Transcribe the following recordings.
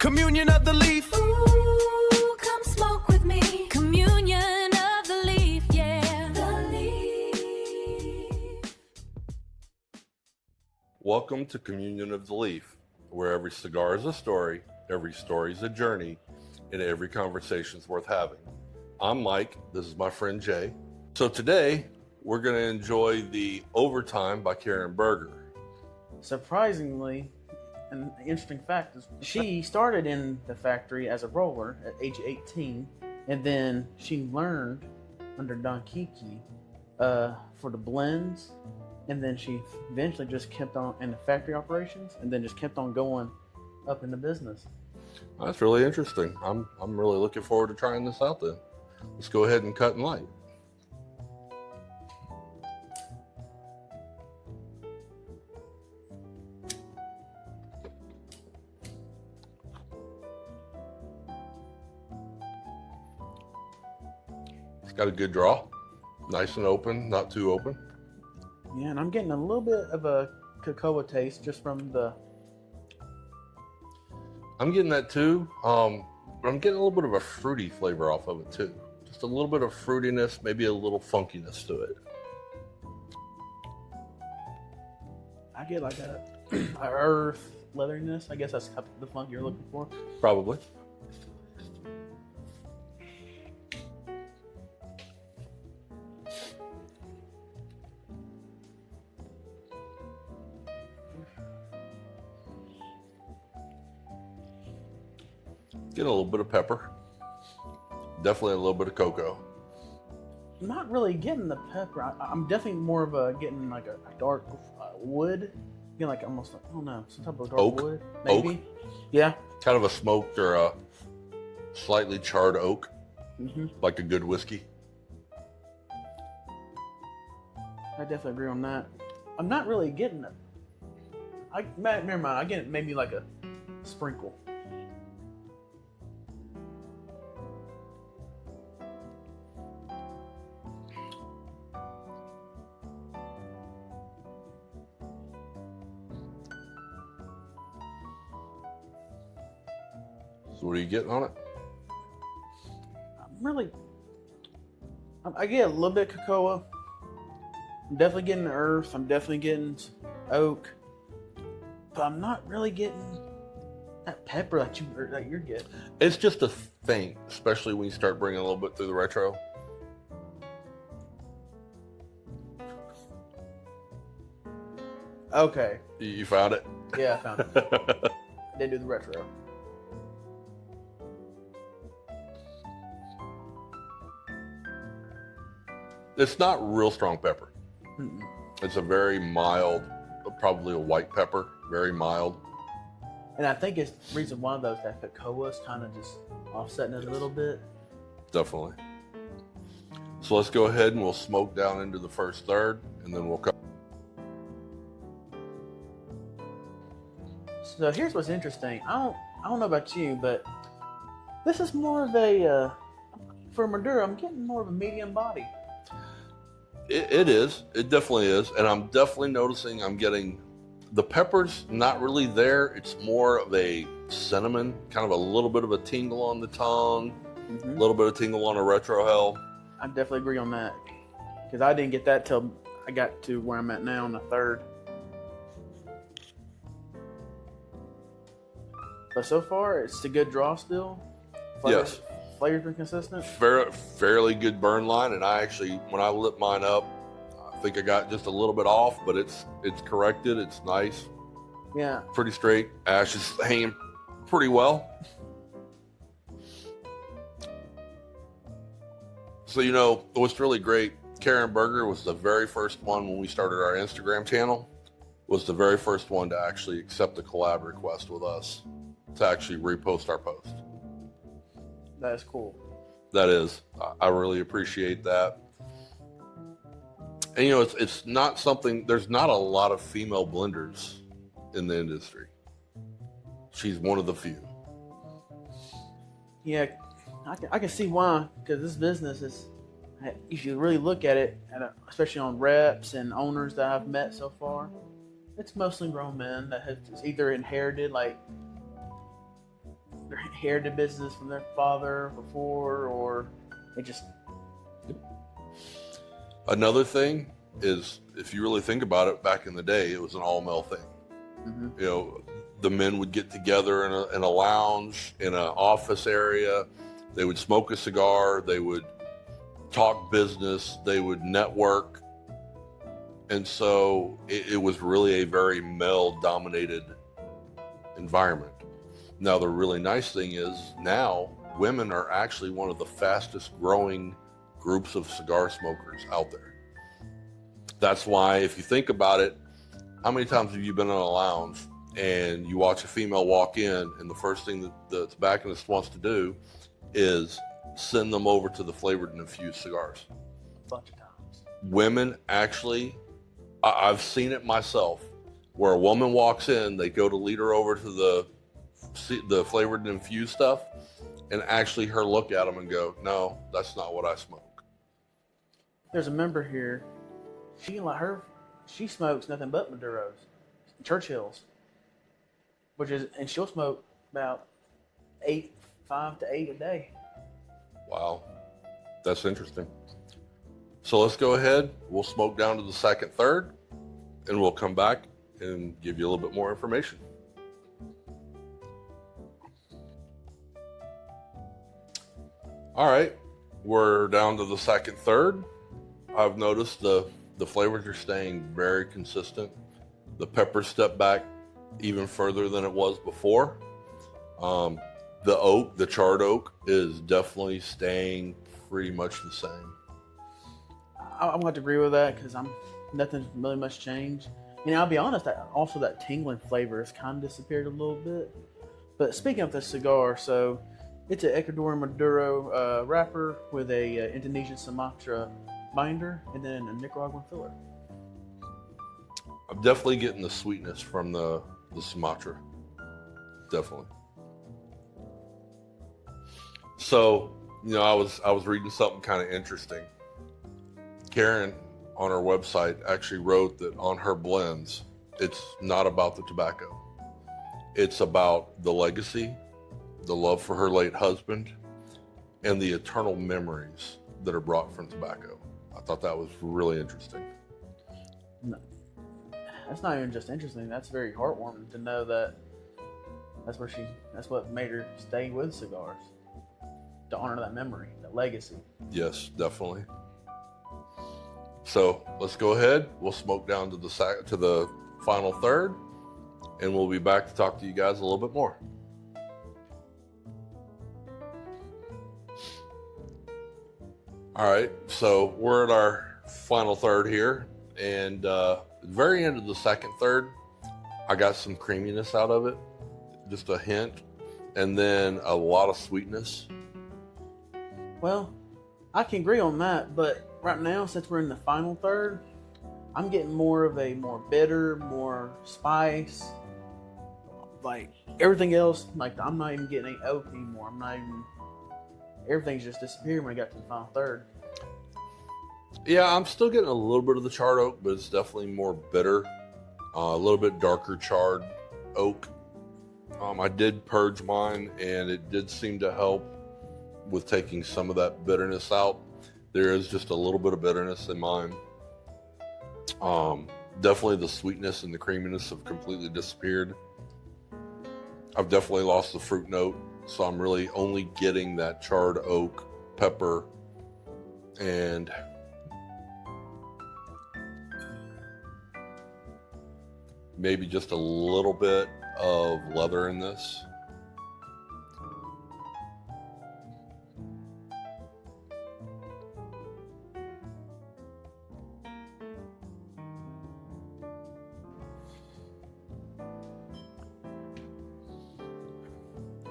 Communion of the leaf. Ooh, come smoke with me. Communion of the leaf, yeah. The leaf. Welcome to Communion of the Leaf, where every cigar is a story, every story is a journey, and every conversation is worth having. I'm Mike. This is my friend Jay. So today, we're going to enjoy the Overtime by Karen Berger. Surprisingly, an interesting fact is she started in the factory as a roller at age 18, and then she learned under Don Kiki for the blends, and then she eventually just kept on in the factory operations, and then just kept on going up in the business. That's really interesting. I'm really looking forward to trying this out then. Let's go ahead and cut and light. It's got a good draw. Nice and open, not too open. Yeah, and I'm getting a little bit of a cocoa taste just from the... I'm getting that too, but I'm getting a little bit of a fruity flavor off of it too. Just a little bit of fruitiness, maybe a little funkiness to it. I get like a earth leatheriness. I guess that's the funk you're looking for. Probably. Getting a little bit of pepper. Definitely a little bit of cocoa. I'm not really getting the pepper. I'm definitely more of a getting like a dark wood. Getting like almost, I don't know, some type of dark Oak? wood. Maybe. Oak? Yeah. Kind of a smoked or a slightly charred oak. Mm-hmm. Like a good whiskey. I definitely agree on that. I'm not really getting it. Never mind. I get it maybe like a sprinkle. So what are you getting on it? I get a little bit of cocoa. I'm definitely getting the earth. I'm definitely getting oak. But I'm not really getting that pepper that you're getting. It's just a faint, especially when you start bringing a little bit through the retro. Okay. You found it? Yeah, I found it. I didn't do the retro. It's not real strong pepper. Mm-mm. It's a very mild, probably a white pepper, very mild. And I think it's the reason why those that cocoa is kind of just offsetting it a little bit. Definitely. So let's go ahead and we'll smoke down into the first third, and then we'll cut. So here's what's interesting. I don't know about you, but this is more of a for Maduro. I'm getting more of a medium body. It is. It definitely is. And I'm definitely noticing I'm getting the peppers not really there. It's more of a cinnamon, kind of a little bit of a tingle on the tongue, a little bit of tingle on a retrohale. I definitely agree on that. Because I didn't get that till I got to where I'm at now on the third. But so far, it's a good draw still. Yes. Flavor's been consistent. Fairly good burn line, and I actually, when I lit mine up, I think I got just a little bit off, but it's corrected. It's nice. Yeah. Pretty straight. Ash is hanging pretty well. So, you know, what's really great, Karen Berger was the very first one when we started our Instagram channel, was the very first one to actually accept a collab request with us to actually repost our post. That is cool. That is. I really appreciate that. And, you know, it's not something, there's not a lot of female blenders in the industry. She's one of the few. Yeah, I can see why, because this business is, if you really look at it, especially on reps and owners that I've met so far, it's mostly grown men that have either inherited like inherited business from their father before, or it just. Another thing is, if you really think about it, back in the day, it was an all-male thing. Mm-hmm. You know, the men would get together in a lounge, in an office area. They would smoke a cigar. They would talk business. They would network. And so it was really a very male-dominated environment. Now, the really nice thing is now women are actually one of the fastest growing groups of cigar smokers out there. That's why, if you think about it, how many times have you been in a lounge and you watch a female walk in, and the first thing that the tobacconist wants to do is send them over to the flavored and infused cigars? A bunch of times. Women actually, I've seen it myself, where a woman walks in, they go to lead her over to the flavored and infused stuff, and actually her look at them and go, no, that's not what I smoke. There's a member here. She smokes nothing but Maduros, Churchills, and she'll smoke about 5 to 8 a day. Wow, that's interesting. So let's go ahead. We'll smoke down to the second, third, and we'll come back and give you a little bit more information. All right, we're down to the second, third. I've noticed the flavors are staying very consistent. The pepper stepped back even further than it was before. The charred oak is definitely staying pretty much the same. I'm going to agree with that because nothing really much changed. And I'll be honest, also that tingling flavor has kind of disappeared a little bit. But speaking of the cigar, so it's an Ecuadorian Maduro wrapper with a Indonesian Sumatra binder and then a Nicaraguan filler. I'm definitely getting the sweetness from the Sumatra. Definitely. So, I was reading something kind of interesting. Karen on her website actually wrote that on her blends, it's not about the tobacco. It's about the legacy, the love for her late husband, and the eternal memories that are brought from tobacco. I thought that was really interesting. No, that's not even just interesting. That's very heartwarming to know that that's what made her stay with cigars, to honor that memory, that legacy. Yes, definitely. So let's go ahead. We'll smoke down to the final third, and we'll be back to talk to you guys a little bit more. All right, so we're at our final third here, and at the very end of the second third, I got some creaminess out of it, just a hint, and then a lot of sweetness. Well, I can agree on that, but right now, since we're in the final third, I'm getting more of a more bitter, more spice. Like everything else, like I'm not even getting any oak anymore. Everything's just disappeared when I got to the final third. Yeah, I'm still getting a little bit of the charred oak, but it's definitely more bitter, a little bit darker charred oak. I did purge mine, and it did seem to help with taking some of that bitterness out. There is just a little bit of bitterness in mine. Definitely the sweetness and the creaminess have completely disappeared. I've definitely lost the fruit note, so I'm really only getting that charred oak, pepper, and maybe just a little bit of leather in this.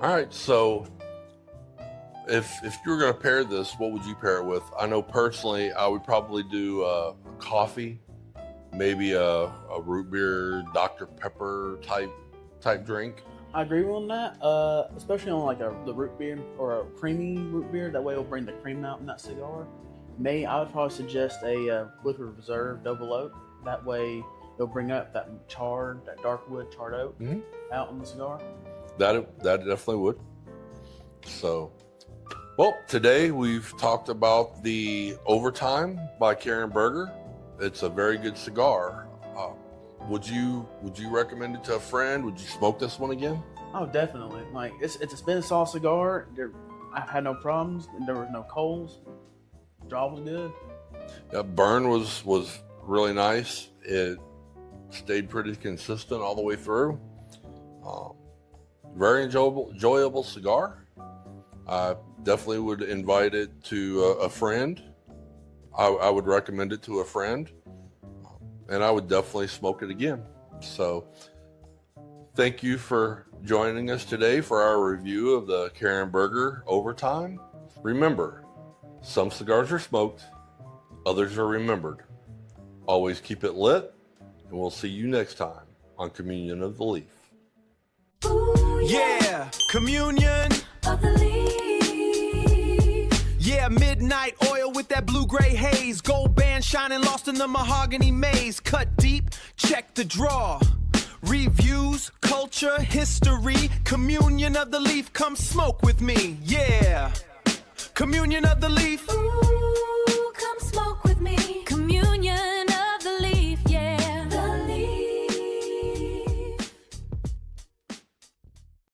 All right, so if you were going to pair this, what would you pair it with? I know personally, I would probably do a coffee, maybe a root beer, Dr. Pepper type drink. I agree on that, especially on like the root beer or a creamy root beer. That way it'll bring the cream out in that cigar. I would probably suggest a Woodford Reserve Double Oak. That way it'll bring up that dark wood charred oak out in the cigar. That definitely would. So, well, today we've talked about the Overtime by Karen Berger. It's a very good cigar. Would you recommend it to a friend? Would you smoke this one again? Oh, definitely. Like it's a spin and saw cigar. I've had no problems. There was no coals. Draw was good. Yeah, burn was really nice. It stayed pretty consistent all the way through. Very enjoyable cigar. I definitely would invite it to a friend. I would recommend it to a friend, and I would definitely smoke it again. So thank you for joining us today for our review of the Karen Berger Overtime. Remember, some cigars are smoked, others are remembered. Always keep it lit, and we'll see you next time on Communion of the Leaf. Ooh, Yeah, communion. of the leaf. Yeah, midnight oil with that blue-gray haze. Gold band shining lost in the mahogany maze. Cut deep, check the draw. Reviews, culture, history. Communion of the leaf, come smoke with me. Yeah, communion of the leaf. Ooh,